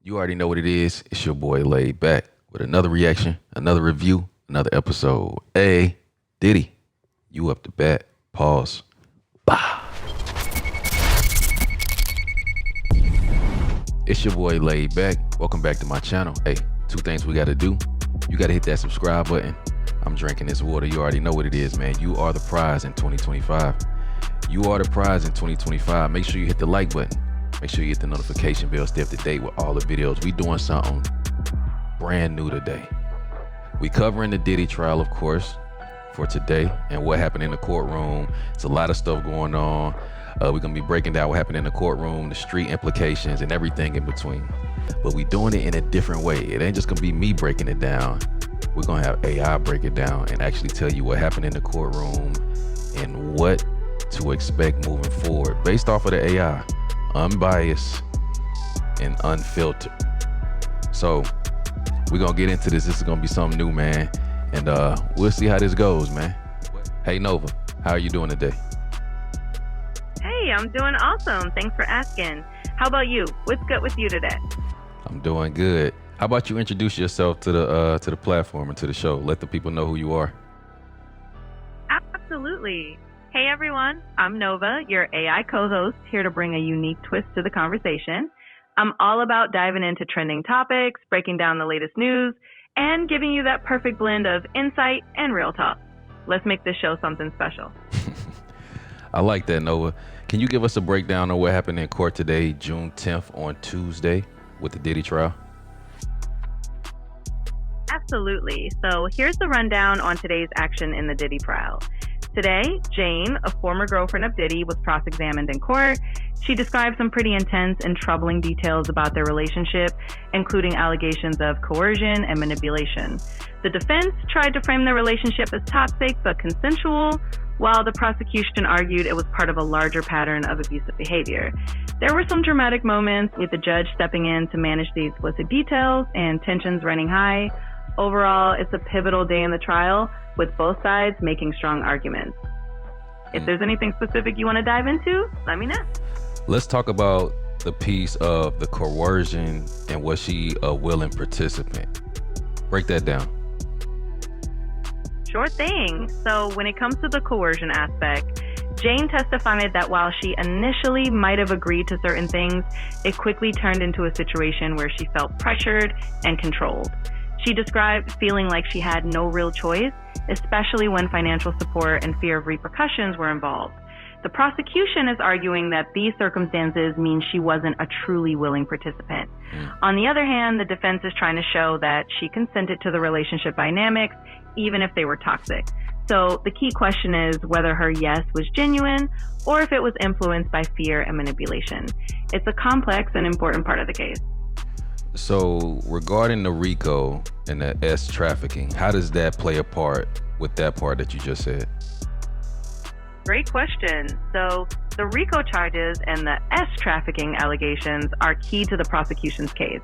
You already know what it is. It's your boy Laid Back with another reaction, another review, another episode. Hey, Diddy, you up to bat. Pause. Bah. It's your boy Laid Back. Welcome back to my channel. Hey, two things we got to do. You got to hit that subscribe button. I'm drinking this water. You already know what it is, man. You are the prize in 2025. You are the prize in 2025. Make sure you hit the like button. Make sure you hit the notification bell. Stay up to date with all the videos. We doing something brand new today. We covering the Diddy trial, of course, for today and what happened in the courtroom. It's a lot of stuff going on. We're going to be breaking down what happened in the courtroom, the street implications, and everything in between. But we doing it in a different way. It ain't just going to be me breaking it down. We're going to have AI break it down and actually tell you what happened in the courtroom and what to expect moving forward based off of the AI. Unbiased and unfiltered. So we're gonna get into this. This is gonna be something new, man, and we'll see how this goes, man. Hey Nova, how are you doing today? Hey, I'm doing awesome. Thanks for asking. How about you? What's good with you today? I'm doing good. How about you introduce yourself to the platform and to the show? Let the people know who you are. Absolutely. Hey everyone, I'm Nova, your AI co-host, here to bring a unique twist to the conversation. I'm all about diving into trending topics, breaking down the latest news, and giving you that perfect blend of insight and real talk. Let's make this show something special. I like that, Nova. Can you give us a breakdown of what happened in court today, June 10th on Tuesday with the Diddy trial? Absolutely. So here's the rundown on today's action in the Diddy trial. Today, Jane, a former girlfriend of Diddy, was cross-examined in court. She described some pretty intense and troubling details about their relationship, including allegations of coercion and manipulation. The defense tried to frame their relationship as toxic but consensual, while the prosecution argued it was part of a larger pattern of abusive behavior. There were some dramatic moments with the judge stepping in to manage the explicit details and tensions running high. Overall, it's a pivotal day in the trial, with both sides making strong arguments. If there's anything specific you want to dive into, let me know. Let's talk about the piece of the coercion and was she a willing participant? Break that down. Sure thing. So when it comes to the coercion aspect, Jane testified that while she initially might have agreed to certain things, it quickly turned into a situation where she felt pressured and controlled. She described feeling like she had no real choice, especially when financial support and fear of repercussions were involved. The prosecution is arguing that these circumstances mean she wasn't a truly willing participant. On the other hand, the defense is trying to show that she consented to the relationship dynamics, even if they were toxic. So the key question is whether her yes was genuine or if it was influenced by fear and manipulation. It's a complex and important part of the case. So regarding the RICO and the S trafficking, how does that play a part with that part that you just said? Great question. So the RICO charges and the S trafficking allegations are key to the prosecution's case.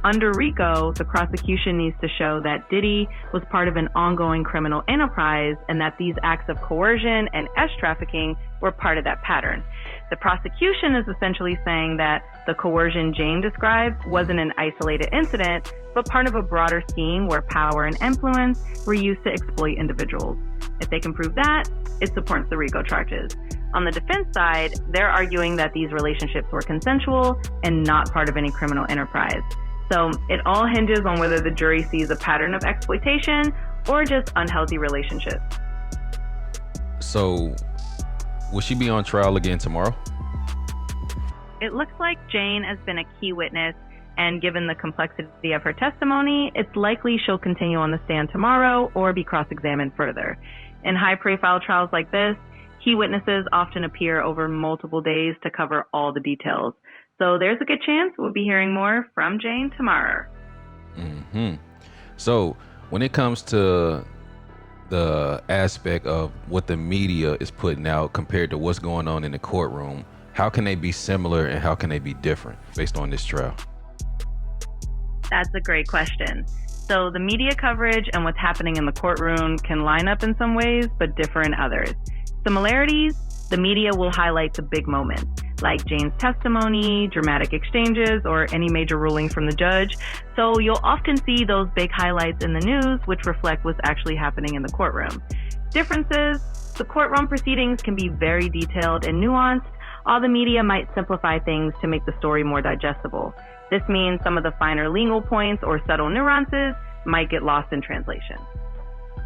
Under RICO, the prosecution needs to show that Diddy was part of an ongoing criminal enterprise and that these acts of coercion and S trafficking were part of that pattern. The prosecution is essentially saying that the coercion Jane described wasn't an isolated incident, but part of a broader scheme where power and influence were used to exploit individuals. If they can prove that, it supports the RICO charges. On the defense side, they're arguing that these relationships were consensual and not part of any criminal enterprise. So it all hinges on whether the jury sees a pattern of exploitation or just unhealthy relationships. So will she be on trial again tomorrow? It looks like Jane has been a key witness, and given the complexity of her testimony, it's likely she'll continue on the stand tomorrow or be cross-examined further. In high-profile trials like this, key witnesses often appear over multiple days to cover all the details. So there's a good chance we'll be hearing more from Jane tomorrow. So when it comes to the aspect of what the media is putting out compared to what's going on in the courtroom, how can they be similar and how can they be different based on this trial? That's a great question. So the media coverage and what's happening in the courtroom can line up in some ways, but differ in others. Similarities, the media will highlight the big moments, like Jane's testimony, dramatic exchanges, or any major rulings from the judge. So you'll often see those big highlights in the news, which reflect what's actually happening in the courtroom. Differences: the courtroom proceedings can be very detailed and nuanced, while the media might simplify things to make the story more digestible. This means some of the finer legal points or subtle nuances might get lost in translation.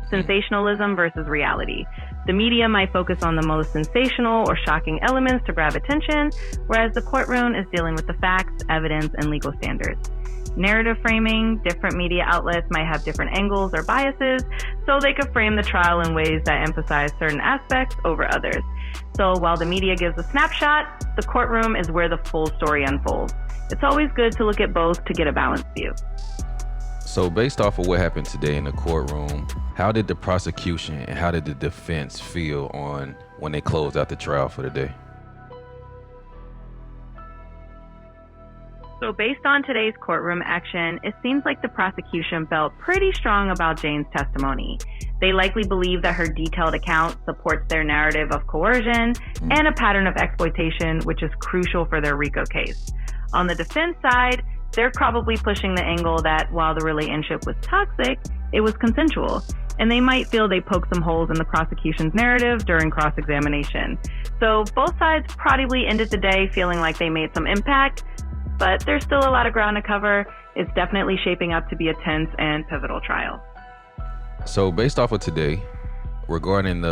Sensationalism versus reality. The media might focus on the most sensational or shocking elements to grab attention, whereas the courtroom is dealing with the facts, evidence, and legal standards. Narrative framing: different media outlets might have different angles or biases, so they could frame the trial in ways that emphasize certain aspects over others. So while the media gives a snapshot, the courtroom is where the full story unfolds. It's always good to look at both to get a balanced view. So based off of what happened today in the courtroom, how did the prosecution and how did the defense feel on when they closed out the trial for the day? So based on today's courtroom action, it seems like the prosecution felt pretty strong about Jane's testimony. They likely believe that her detailed account supports their narrative of coercion and a pattern of exploitation, which is crucial for their RICO case. On the defense side, they're probably pushing the angle that while the relationship was toxic, it was consensual, and they might feel they poked some holes in the prosecution's narrative during cross-examination. So both sides probably ended the day feeling like they made some impact, but there's still a lot of ground to cover. It's definitely shaping up to be a tense and pivotal trial. So based off of today, regarding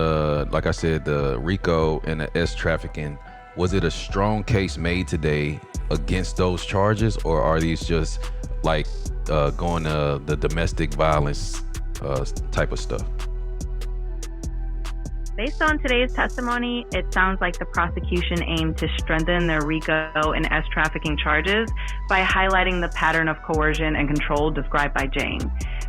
like I said, the RICO and the S trafficking, was it a strong case made today against those charges, or are these just like going to the domestic violence type of stuff? Based on today's testimony, it sounds like the prosecution aimed to strengthen their RICO and S trafficking charges by highlighting the pattern of coercion and control described by Jane.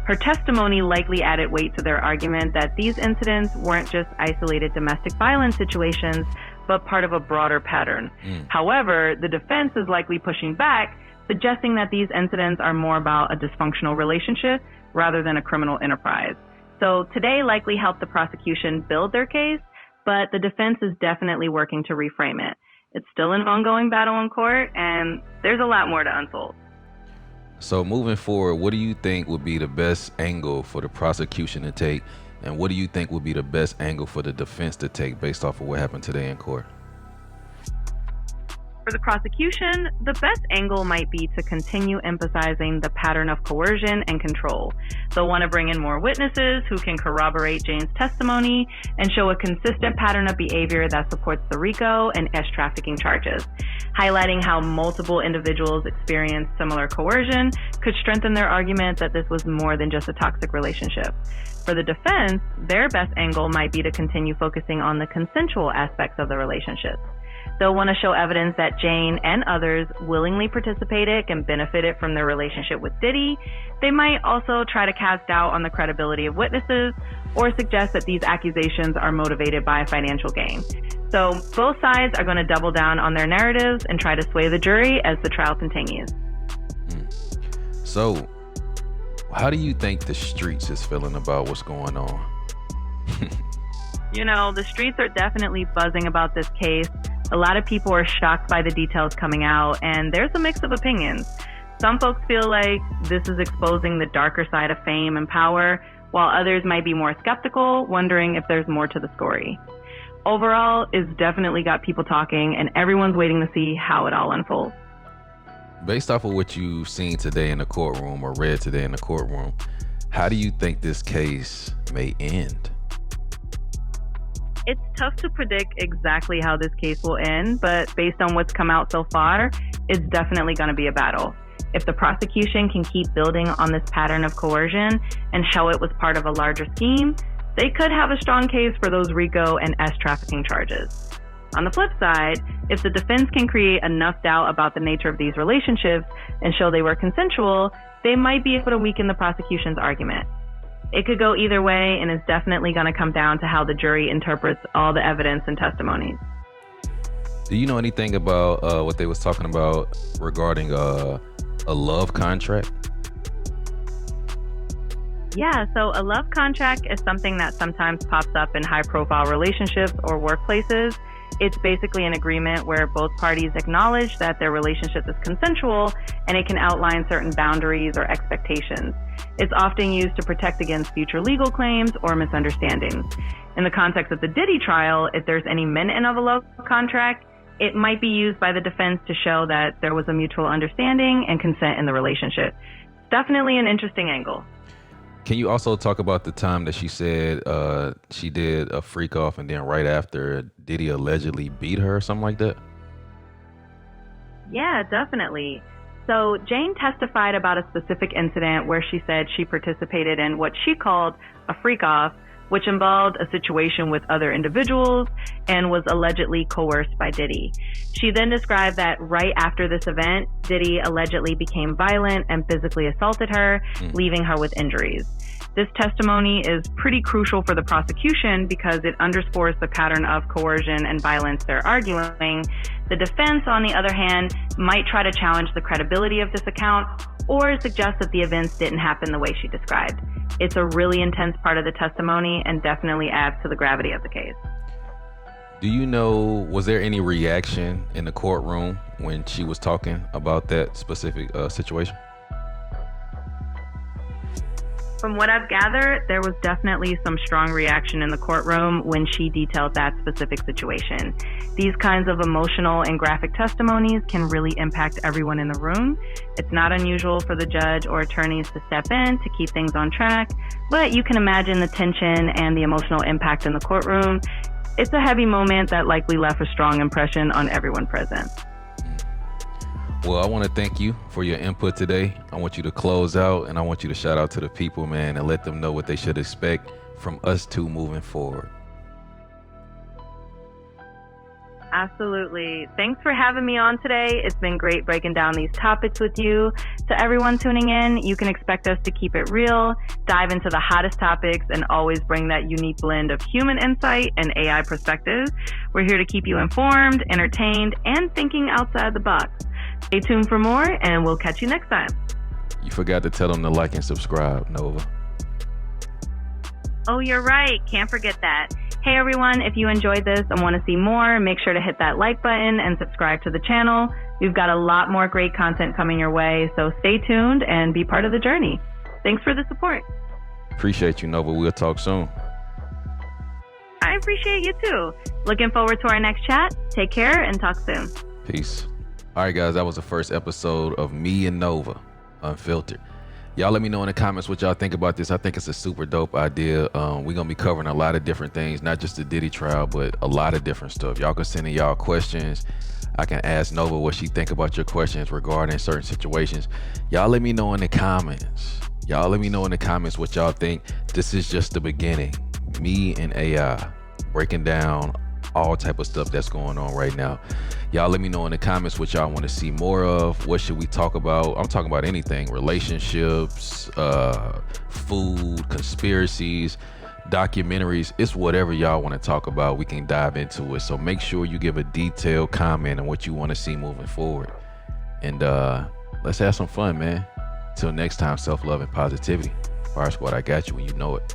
Her testimony likely added weight to their argument that these incidents weren't just isolated domestic violence situations, but part of a broader pattern. However, the defense is likely pushing back, suggesting that these incidents are more about a dysfunctional relationship rather than a criminal enterprise. So today likely helped the prosecution build their case, but the defense is definitely working to reframe it. It's still an ongoing battle in court, and there's a lot more to unfold. So moving forward, what do you think would be the best angle for the prosecution to take, and what do you think would be the best angle for the defense to take based off of what happened today in court? For the prosecution, the best angle might be to continue emphasizing the pattern of coercion and control. They'll want to bring in more witnesses who can corroborate Jane's testimony and show a consistent pattern of behavior that supports the RICO and S trafficking charges. Highlighting how multiple individuals experienced similar coercion could strengthen their argument that this was more than just a toxic relationship. For the defense, their best angle might be to continue focusing on the consensual aspects of the relationship. They'll want to show evidence that Jane and others willingly participated and benefited from their relationship with Diddy. They might also try to cast doubt on the credibility of witnesses or suggest that these accusations are motivated by financial gain. So both sides are going to double down on their narratives and try to sway the jury as the trial continues. So how do you think the streets is feeling about what's going on? The streets are definitely buzzing about this case. A lot of people are shocked by the details coming out, and there's a mix of opinions. Some folks feel like this is exposing the darker side of fame and power, while others might be more skeptical, wondering if there's more to the story. Overall, it's definitely got people talking, and everyone's waiting to see how it all unfolds. Based off of what you've seen today in the courtroom or read today in the courtroom, how do you think this case may end? It's tough to predict exactly how this case will end, but based on what's come out so far, it's definitely going to be a battle. If the prosecution can keep building on this pattern of coercion and show it was part of a larger scheme, they could have a strong case for those RICO and S trafficking charges. On the flip side, if the defense can create enough doubt about the nature of these relationships and show they were consensual, they might be able to weaken the prosecution's argument. It could go either way, and it's definitely going to come down to how the jury interprets all the evidence and testimonies. Do you know anything about what they was talking about regarding a love contract? Yeah, so a love contract is something that sometimes pops up in high-profile relationships or workplaces. It's basically an agreement where both parties acknowledge that their relationship is consensual, and it can outline certain boundaries or expectations. It's often used to protect against future legal claims or misunderstandings. In the context of the Diddy trial, if there's any minute of a love contract, it might be used by the defense to show that there was a mutual understanding and consent in the relationship. Definitely an interesting angle. Can you also talk about the time that she said she did a freak off and then right after Diddy allegedly beat her or something like that? Yeah, definitely. So Jane testified about a specific incident where she said she participated in what she called a freak off, which involved a situation with other individuals and was allegedly coerced by Diddy. She then described that right after this event, Diddy allegedly became violent and physically assaulted her, leaving her with injuries. This testimony is pretty crucial for the prosecution because it underscores the pattern of coercion and violence they're arguing. The defense, on the other hand, might try to challenge the credibility of this account or suggest that the events didn't happen the way she described. It's a really intense part of the testimony and definitely adds to the gravity of the case. Do you know, was there any reaction in the courtroom when she was talking about that specific situation? From what I've gathered, there was definitely some strong reaction in the courtroom when she detailed that specific situation. These kinds of emotional and graphic testimonies can really impact everyone in the room. It's not unusual for the judge or attorneys to step in to keep things on track, but you can imagine the tension and the emotional impact in the courtroom. It's a heavy moment that likely left a strong impression on everyone present. Well, I want to thank you for your input today. I want you to close out, and I want you to shout out to the people, man, and let them know what they should expect from us two moving forward. Absolutely. Thanks for having me on today. It's been great breaking down these topics with you. To everyone tuning in, you can expect us to keep it real, dive into the hottest topics, and always bring that unique blend of human insight and AI perspective. We're here to keep you informed, entertained, and thinking outside the box. Stay tuned for more, and we'll catch you next time. You forgot to tell them to like and subscribe, Nova. Oh, you're right. Can't forget that. Hey, everyone, if you enjoyed this and want to see more, make sure to hit that like button and subscribe to the channel. We've got a lot more great content coming your way, so stay tuned and be part of the journey. Thanks for the support. Appreciate you, Nova. We'll talk soon. I appreciate you, too. Looking forward to our next chat. Take care and talk soon. Peace. All right, guys, that was the first episode of me and Nova, Unfiltered. Y'all let me know in the comments what y'all think about this. I think it's a super dope idea. We're going to be covering a lot of different things, not just the Diddy trial, but a lot of different stuff. Y'all can send in y'all questions. I can ask Nova what she think about your questions regarding certain situations. Y'all let me know in the comments. Y'all let me know in the comments what y'all think. This is just the beginning. Me and AI breaking down all type of stuff that's going on right now. Y'all let me know in the comments what y'all want to see more of. What should we talk about? I'm talking about anything: relationships, food, conspiracies, documentaries. It's whatever y'all want to talk about. We can dive into it. So make sure you give a detailed comment on what you want to see moving forward. And let's have some fun, man. Till next time, self-love and positivity. Fire Squad, I got you when you know it.